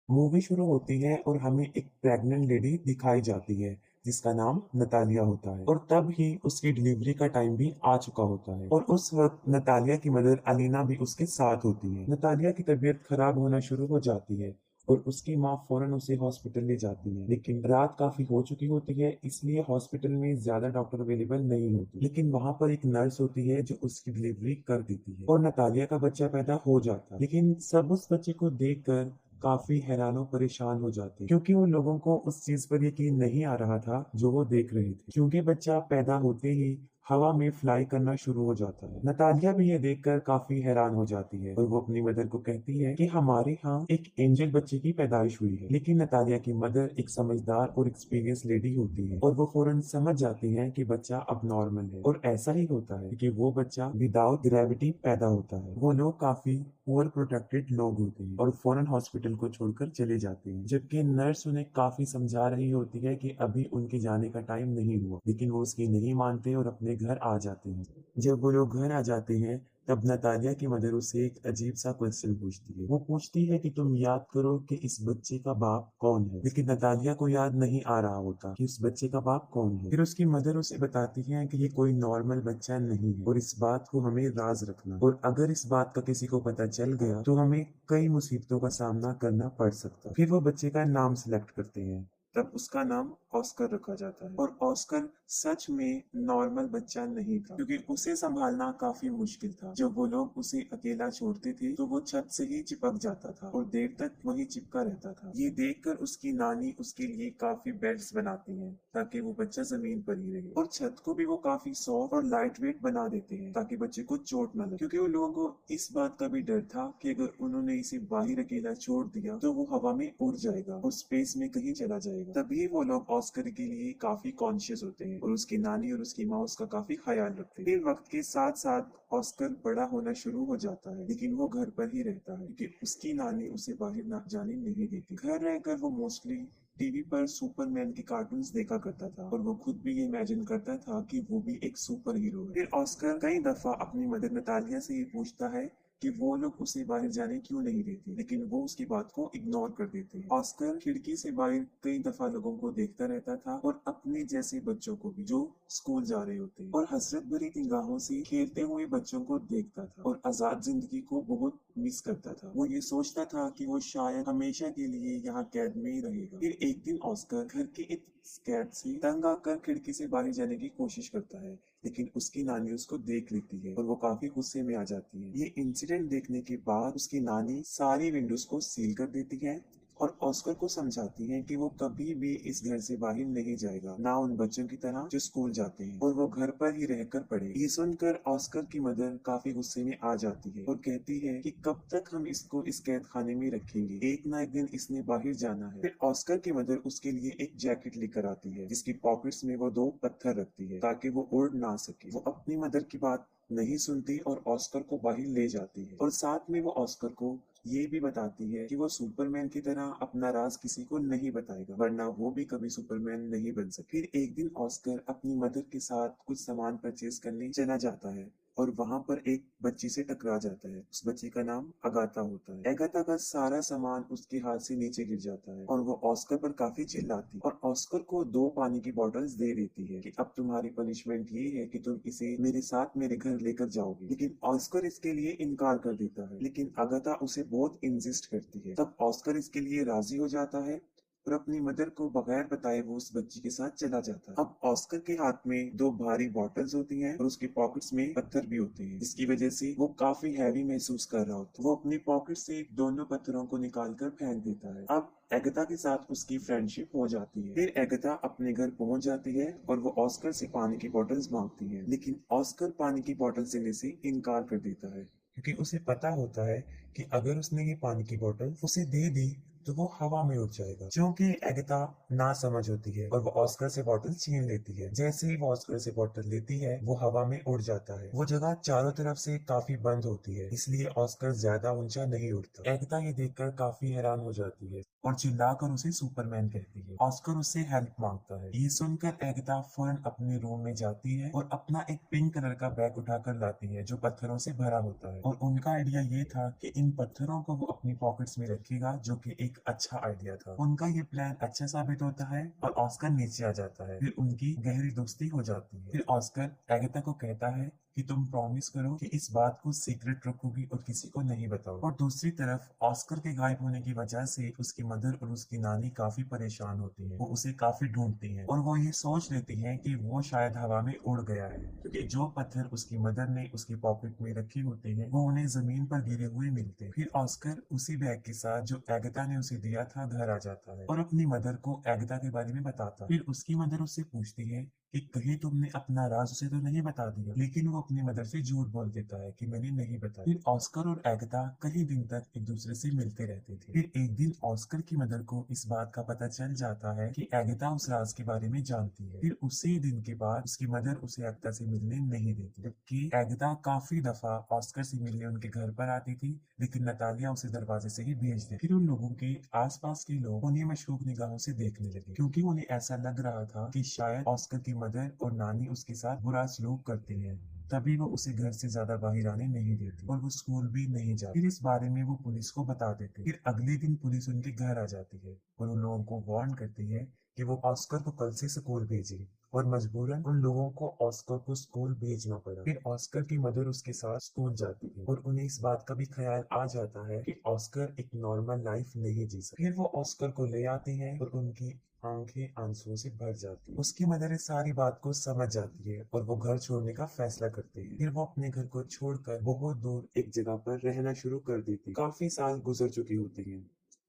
Movie शुरू होती है और हमें एक प्रेग्नेंट लेडी दिखाई जाती है जिसका नाम नतालिया होता है और तब ही उसकी डिलीवरी का टाइम भी आ चुका होता है और उस वक्त नतालिया की मदर अलीना भी उसके साथ होती है। नतालिया की तबीयत खराब होना शुरू हो जाती है और उसकी माँ फौरन उसे हॉस्पिटल ले जाती है, लेकिन रात काफी हो चुकी होती है इसलिए हॉस्पिटल में ज्यादा डॉक्टर अवेलेबल नहीं होते, लेकिन वहाँ पर एक नर्स होती है जो उसकी डिलीवरी कर देती है और नतालिया का बच्चा पैदा हो जाता है। लेकिन सब उस बच्चे को देखकर काफी हैरान और परेशान हो जाते हैं क्योंकि उन लोगों को उस चीज पर यकीन नहीं आ रहा था जो वो देख रहे थे, क्योंकि बच्चा पैदा होते ही हवा में फ्लाई करना शुरू हो जाता है। नतालिया भी ये देखकर काफी हैरान हो जाती है और वो अपनी मदर को कहती है कि हमारे यहाँ एक एंजल बच्चे की पैदाइश हुई है, लेकिन नतालिया की मदर एक समझदार और एक्सपीरियंस लेडी होती है और वो फौरन समझ जाती है कि बच्चा अब नॉर्मल है और ऐसा ही होता है कि वो बच्चा विदाउट ग्रेविटी पैदा होता है। वो लोग काफी पुअर प्रोटेक्टेड लोग होते हैं और फौरन हॉस्पिटल को छोड़कर चले जाते हैं, जबकि नर्स उन्हें काफी समझा रही होती है कि अभी उनके जाने का टाइम नहीं हुआ, लेकिन वो उसकी नहीं मानते और अपने घर आ जाते हैं। जब वो लोग घर आ जाते हैं तब नतालिया की मदर उसे एक अजीब सा क्वेश्चन पूछती है। वो पूछती है कि तुम याद करो कि इस बच्चे का बाप कौन है, लेकिन नतालिया को याद नहीं आ रहा होता कि उस बच्चे का बाप कौन है। फिर उसकी मदर उसे बताती है कि ये कोई नॉर्मल बच्चा नहीं है और इस बात को हमें राज रखना, और अगर इस बात का किसी को पता चल गया तो हमें कई मुसीबतों का सामना करना पड़ सकता है। फिर वो बच्चे का नाम सिलेक्ट करते हैं, तब उसका नाम ऑस्कर रखा जाता है और ऑस्कर सच में नॉर्मल बच्चा नहीं था, क्योंकि उसे संभालना काफी मुश्किल था। जब वो लोग उसे अकेला छोड़ते थे तो वो छत से ही चिपक जाता था और देर तक वही चिपका रहता था। ये देखकर उसकी नानी उसके लिए काफी बेड्स बनाती है ताकि वो बच्चा जमीन पर ही रहे, और छत को भी वो काफी सॉफ्ट और लाइट वेट बना देते हैं ताकि बच्चे को चोट न लगे, क्योंकि उन लोगों को इस बात का भी डर था कि अगर उन्होंने इसे बाहर अकेला छोड़ दिया तो वो हवा में उड़ जाएगा और स्पेस में कहीं चला जाएगा। तभी वो लोग ऑस्कर के लिए काफी कॉन्शियस होते हैं और उसकी नानी और उसकी माँ उसका काफी ख्याल रखते हैं। फिर वक्त के साथ साथ ऑस्कर बड़ा होना शुरू हो जाता है, लेकिन वो घर पर ही रहता है क्योंकि उसकी नानी उसे बाहर ना जाने नहीं देती। घर रहकर वो मोस्टली टीवी पर सुपरमैन के कार्टून्स देखा करता था और वो खुद भी ये इमेजिन करता था कि वो भी एक सुपर हीरो है। फिर ऑस्कर कई दफा अपनी मदर नतालिया से ये पूछता है कि वो लोग उसे बाहर जाने क्यों नहीं देते, लेकिन वो उसकी बात को इग्नोर कर देते हैं। ऑस्कर खिड़की से बाहर कई दफा लोगों को देखता रहता था और अपने जैसे बच्चों को भी जो स्कूल जा रहे होते हैं, और हसरत भरी निगाहों से खेलते हुए बच्चों को देखता था और आजाद जिंदगी को बहुत मिस करता था। वो ये सोचता था कि वो शायद हमेशा के लिए यहाँ कैद में ही रहेगा। फिर एक दिन ऑस्कर घर के इस कैद से तंग आकर खिड़की से बाहर जाने की कोशिश करता है, लेकिन उसकी नानी उसको देख लेती है और वो काफी गुस्से में आ जाती है। ये इंसिडेंट देखने के बाद उसकी नानी सारी विंडोज को सील कर देती है और ऑस्कर को समझाती है कि वो कभी भी इस घर से बाहर नहीं जाएगा, ना उन बच्चों की तरह जो स्कूल जाते हैं, और वो घर पर ही रहकर पढ़े। ये सुनकर ऑस्कर की मदर काफी गुस्से में आ जाती है और कहती है कि कब तक हम इसको इस कैद खाने में रखेंगे, एक ना एक दिन इसने बाहर जाना है। फिर ऑस्कर की मदर उसके लिए एक जैकेट लेकर आती है जिसकी पॉकेट्स में वो दो पत्थर रखती है ताकि वो उड़ ना सके। वो अपनी मदर की बात नहीं सुनती और ऑस्कर को बाहर ले जाती है, और साथ में वो ऑस्कर को ये भी बताती है कि वो सुपरमैन की तरह अपना राज किसी को नहीं बताएगा, वरना वो भी कभी सुपरमैन नहीं बन सके। फिर एक दिन ऑस्कर अपनी मदर के साथ कुछ सामान परचेज करने चला जाता है और वहां पर एक बच्ची से टकरा जाता है। उस बच्ची का नाम अगाथा होता है। अगाथा का सारा सामान उसके हाथ से नीचे गिर जाता है और वो ऑस्कर पर काफी चिल्लाती है और ऑस्कर को दो पानी की बोतल्स दे देती है कि अब तुम्हारी पनिशमेंट ये है कि तुम इसे मेरे साथ मेरे घर लेकर जाओगे, लेकिन ऑस्कर इसके लिए इनकार कर देता है। लेकिन अगाथा उसे बहुत इंसिस्ट करती है, तब ऑस्कर इसके लिए राजी हो जाता है और अपनी मदर को बगैर बताए वो उस बच्ची के साथ चला जाता है। अब ऑस्कर के हाथ में दो भारी बॉटल्स होती हैं और उसके पॉकेट्स में पत्थर भी होते हैं, जिसकी वजह से वो काफी हैवी महसूस कर रहा होता है। वो अपनी पॉकेट से दोनों पत्थरों को निकाल कर फेंक देता है। अब एगता के साथ उसकी फ्रेंडशिप हो जाती है। फिर एगता अपने घर पहुंच जाती है और वो ऑस्कर से पानी की बोतल्स मांगती है, लेकिन ऑस्कर पानी की बोतल देने से इनकार कर देता है क्योंकि उसे पता होता है कि अगर उसने ये पानी की बोतल उसे दे दी तो वो हवा में उड़ जाएगा। क्योंकि एगता ना समझ होती है और वो ऑस्कर से बॉटल छीन लेती है। जैसे ही वो ऑस्कर से बॉटल लेती है वो हवा में उड़ जाता है। वो जगह चारों तरफ से काफी बंद होती है, इसलिए ऑस्कर ज्यादा ऊंचा नहीं उड़ता। एगता ये देखकर काफी हैरान हो जाती है और चिल्लाकर उसे सुपरमैन कहती है। ऑस्कर उससे हेल्प मांगता है। ये सुनकर एगता फौरन अपने रूम में जाती है और अपना एक पिंक कलर का बैग उठाकर लाती है जो पत्थरों से भरा होता है, और उनका आइडिया ये था कि इन पत्थरों को वो अपनी पॉकेट्स में रखेगा जो कि एक एक अच्छा आइडिया था। उनका ये प्लान अच्छा साबित होता है और ऑस्कर नीचे आ जाता है। फिर उनकी गहरी दोस्ती हो जाती है। फिर ऑस्कर एगाथा को कहता है कि तुम प्रॉमिस करो कि इस बात को सीक्रेट रखोगी और किसी को नहीं बताओ। और दूसरी तरफ ऑस्कर के गायब होने की वजह से उसकी मदर और उसकी नानी काफी परेशान होती है। वो उसे काफी ढूंढती है और वो ये सोच लेती है कि वो शायद हवा में उड़ गया है, क्योंकि जो पत्थर उसकी मदर ने उसकी पॉकेट में रखे होते हैं वो उन्हें जमीन पर गिरे हुए मिलते हैं। फिर ऑस्कर उसी बैग के साथ जो एगाथा ने उसे दिया था घर आ जाता है और अपनी मदर को एगाथा के बारे में बताता है। फिर उसकी मदर उससे पूछती है कि कहीं तुमने अपना राज उसे तो नहीं बता दिया, लेकिन वो अपनी मदर से झूठ बोल देता है कि मैंने नहीं बताया। फिर ऑस्कर और एगाथा कई दिन तक एक दूसरे से मिलते रहते थे। फिर एक दिन ऑस्कर की मदर को इस बात का पता चल जाता है कि एगाथा उस राज के बारे में जानती है। फिर उसी दिन के बाद उसकी मदर उसे एगाथा से मिलने नहीं देती, जबकि एगाथा काफी दफा ऑस्कर से मिलने उनके घर पर आती थी, लेकिन नतालिया उसे दरवाजे से ही भेज देती। फिर उन लोगों के आसपास के लोग उन्हें मशकूक निगाहों से देखने लगे, क्योंकि उन्हें ऐसा लग रहा था कि शायद ऑस्कर की मदर और नानी उसके साथ बुरा सलूक करती है। तभी वो उसे घर से ज्यादा बाहर आने नहीं देती और वो स्कूल भी नहीं जाती। फिर इस बारे में वो पुलिस को बता देते। फिर अगले दिन पुलिस उनके घर आ जाती है और उन लोगों को वार्न करती है कि वो ऑस्कर को कल से स्कूल भेजे, और मजबूरन उन लोगों को ऑस्कर को स्कूल भेजना पड़ा। फिर ऑस्कर की मदर उसके साथ स्कूल जाती है और उन्हें इस बात का भी ख्याल आ जाता है कि ऑस्कर एक नॉर्मल लाइफ नहीं जी सकता। फिर वो ऑस्कर को ले आती है और उनकी आंखें आंसुओं से भर जाती है। उसकी मदर इस सारी बात को समझ जाती है और वो घर छोड़ने का फैसला करती है। फिर वो अपने घर को छोड़कर बहुत दूर एक जगह पर रहना शुरू कर देती है। काफी साल गुजर चुके होते हैं।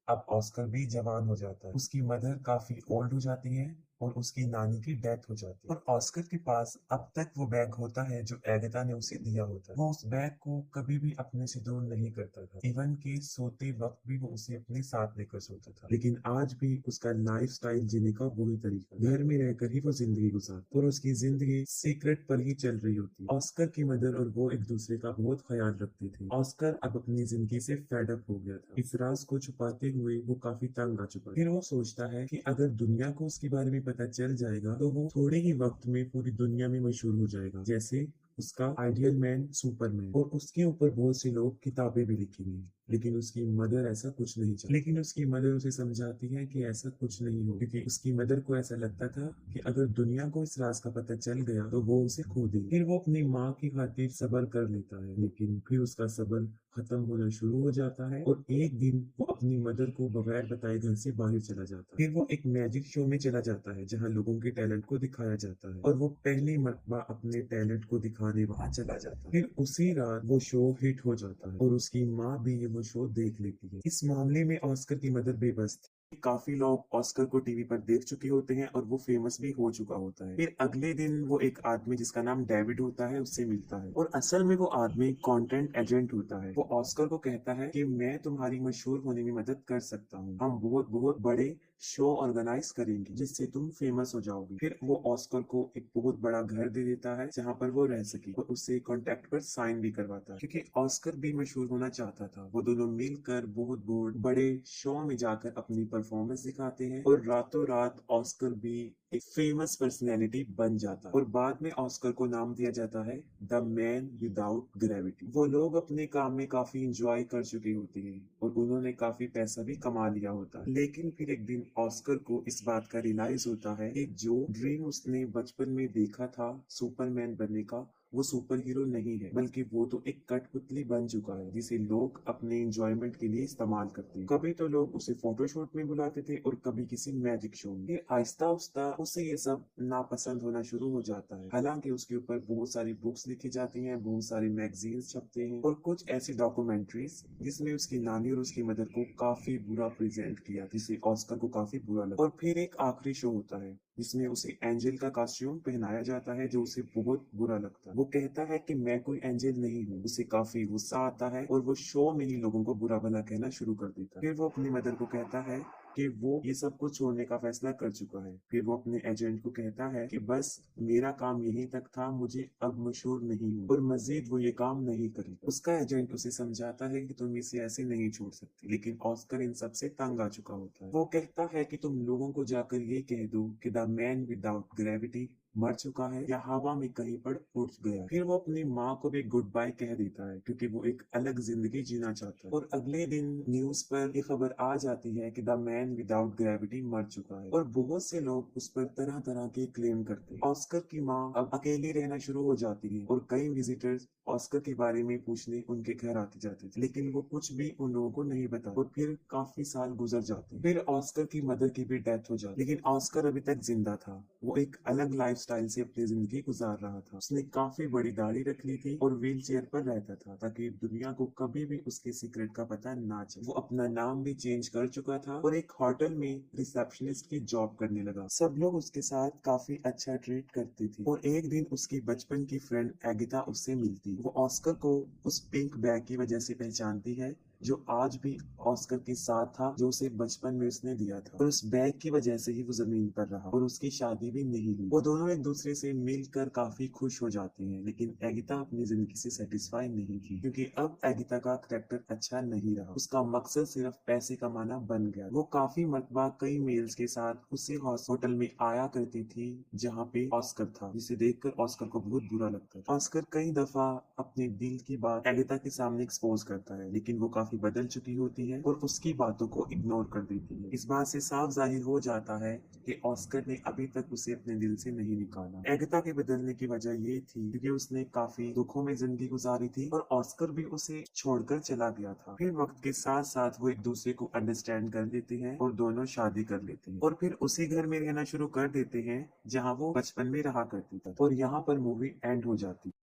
अब ऑस्कर भी जवान हो जाता है, उसकी मदर काफी ओल्ड हो जाती है और उसकी नानी की डेथ हो जाती है। और ऑस्कर के पास अब तक वो बैग होता है जो एगाथा ने उसे दिया होता है। वो उस बैग को कभी भी अपने से दूर नहीं करता था, इवन के सोते वक्त भी वो उसे अपने साथ लेकर सोता था। लेकिन आज भी उसका लाइफ स्टाइल जीने का वही तरीका, घर में रहकर ही वो जिंदगी गुजारता और उसकी जिंदगी सीक्रेट पर ही चल रही होती। ऑस्कर की मदर और वो एक दूसरे का बहुत ख्याल रखते थे। ऑस्कर अब अपनी जिंदगी से फेड अप हो गया था। इस राज को छुपाते हुए वो काफी तंग आ चुका है। फिर वो सोचता है कि अगर दुनिया को उसके बारे में पता चल जाएगा तो वो थोड़े ही वक्त में पूरी दुनिया में मशहूर हो जाएगा, जैसे उसका आइडियल मैन सुपरमैन। और उसके ऊपर बहुत से लोग किताबें भी लिखेंगे। लेकिन उसकी मदर ऐसा कुछ नहीं चाहती। लेकिन उसकी मदर उसे समझाती है कि ऐसा कुछ नहीं हो, क्योंकि उसकी मदर को ऐसा लगता था कि अगर दुनिया को इस राज का पता चल गया तो वो उसे खो देगी। फिर वो अपनी माँ की खातिर सब्र कर लेता है, लेकिन फिर उसका सब्र खत्म होना शुरू हो जाता है और एक दिन वो अपनी मदर को बगैर बताए घर से बाहर चला जाता है। फिर वो एक मैजिक शो में चला जाता है जहाँ लोगों के टैलेंट को दिखाया जाता है और वो पहली मर्तबा अपने टैलेंट को दिखाने वहाँ चला जाता है। फिर उसी रात वो शो हिट हो जाता है और उसकी माँ भी ये वो शो देख लेती है। इस मामले में ऑस्कर की मदर बेबस थी। काफी लोग ऑस्कर को टीवी पर देख चुके होते हैं और वो फेमस भी हो चुका होता है। फिर अगले दिन वो एक आदमी जिसका नाम डेविड होता है उससे मिलता है और असल में वो आदमी कंटेंट एजेंट होता है। वो ऑस्कर को कहता है कि मैं तुम्हारी मशहूर होने में मदद कर सकता हूँ, हम बहुत बहुत बड़े शो ऑर्गेनाइज करेंगे जिससे तुम फेमस हो जाओगी। फिर वो ऑस्कर को एक बहुत बड़ा घर दे देता है जहाँ पर वो रह सके और उससे कॉन्ट्रैक्ट पर साइन भी करवाता है, क्योंकि ऑस्कर भी मशहूर होना चाहता था। वो दोनों मिलकर बहुत बहुत बड़े शो में जाकर अपनी परफॉर्मेंस दिखाते हैं और रातों रात ऑस्कर भी एक फेमस पर्सनैलिटी बन जाता है और बाद में ऑस्कर को नाम दिया जाता है द मैन विदाउट ग्रेविटी। वो लोग अपने काम में काफी इंजॉय कर चुके होते हैं और उन्होंने काफी पैसा भी कमा लिया होता है। लेकिन फिर एक दिन ऑस्कर को इस बात का रियलाइज होता है कि जो ड्रीम उसने बचपन में देखा था सुपरमैन बनने का, वो सुपर हीरो नहीं है, बल्कि वो तो एक कठपुतली बन चुका है जिसे लोग अपने इंजॉयमेंट के लिए इस्तेमाल करते हैं। कभी तो लोग उसे फोटोशूट में बुलाते थे और कभी किसी मैजिक शो में। फिर आहिस्ता आहिस्ता उसे ये सब नापसंद होना शुरू हो जाता है। हालांकि उसके ऊपर बहुत सारी बुक्स लिखी जाती हैं, बहुत सारी मैगजीन छपते हैं और कुछ ऐसी डॉक्यूमेंट्रीज जिसमें उसकी नानी और उसकी मदर को काफी बुरा प्रेजेंट किया, जिससे ऑस्कर को काफी बुरा लगा। और फिर एक आखिरी शो होता है जिसमें उसे एंजल का कॉस्ट्यूम पहनाया जाता है, जो उसे बहुत बुरा लगता है। वो कहता है कि मैं कोई एंजल नहीं हूँ। उसे काफी गुस्सा आता है और वो शो में ही लोगों को बुरा भला कहना शुरू कर देता है। फिर वो अपनी मदर को कहता है कि वो ये सब कुछ छोड़ने का फैसला कर चुका है। फिर वो अपने एजेंट को कहता है कि बस मेरा काम यहीं तक था, मुझे अब मशहूर नहीं हूँ और मजीद वो ये काम नहीं करेगा। उसका एजेंट उसे समझाता है कि तुम इसे ऐसे नहीं छोड़ सकती, लेकिन ऑस्कर इन सब से तंग आ चुका होता है। वो कहता है कि तुम लोगों को जाकर ये कह दो कि द मैन विदाउट ग्रेविटी मर चुका है या हवा में कहीं पर उड़ गया। फिर वो अपनी माँ को भी गुड बाय कह देता है क्योंकि वो एक अलग जिंदगी जीना चाहता है। और अगले दिन न्यूज पर ये खबर आ जाती है कि द मैन विदाउट ग्रेविटी मर चुका है और बहुत से लोग उस पर तरह तरह के क्लेम करते हैं। ऑस्कर की माँ अब अकेली रहना शुरू हो जाती है और कई विजिटर्स ऑस्कर के बारे में पूछने उनके घर आते जाते थे, लेकिन वो कुछ भी उन लोगों को नहीं बता। और फिर काफी साल गुजर जाते हैं। फिर ऑस्कर की मदर की भी डेथ हो जाती है, लेकिन ऑस्कर अभी तक जिंदा था। वो एक अलग लाइफस्टाइल से अपनी जिंदगी गुजार रहा था। उसने काफी बड़ी दाढ़ी रख ली थी और व्हील चेयर पर रहता था ताकि दुनिया को कभी भी उसके सीक्रेट का पता ना चले। वो अपना नाम भी चेंज कर चुका था और एक होटल में रिसेप्शनिस्ट की जॉब करने लगा। सब लोग उसके साथ काफी अच्छा ट्रीट करते थे और एक दिन उसकी बचपन की फ्रेंड एगिता उससे मिलती। वो ऑस्कर को उस पिंक बैग की वजह से पहचानती है जो आज भी ऑस्कर के साथ था, जो उसे बचपन में उसने दिया था। और उस बैग की वजह से ही वो जमीन पर रहा और उसकी शादी भी नहीं हुई। वो दोनों एक दूसरे से मिलकर काफी खुश हो जाते हैं, लेकिन एगिता अपनी जिंदगी से सेटिस्फाई नहीं थी क्योंकि अब एगिता का करैक्टर अच्छा नहीं रहा। उसका मकसद सिर्फ पैसे कमाना बन गया। वो काफी मरतबा कई मेल्स के साथ उसी होटल में आया करती थी जहाँ पे ऑस्कर था, जिसे देखकर ऑस्कर को बहुत बुरा लगता था। ऑस्कर कई दफा अपने दिल की बात एगिता के सामने एक्सपोज करता है, लेकिन वो काफी बदल चुकी होती है और उसकी बातों को इग्नोर कर देती है। इस बात से साफ जाहिर हो जाता है कि ऑस्कर ने अभी तक उसे अपने दिल से नहीं निकाला। एगिता के बदलने की वजह ये थी क्योंकि उसने काफी दुखों में जिंदगी गुजारी थी और ऑस्कर भी उसे छोड़कर चला गया था। फिर वक्त के साथ साथ वो एक दूसरे को अंडरस्टैंड कर लेते हैं और दोनों शादी कर लेते हैं और फिर उसी घर में रहना शुरू कर देते हैं जहाँ वो बचपन में रहा करती थी। और यहाँ पर मूवी एंड हो जाती है।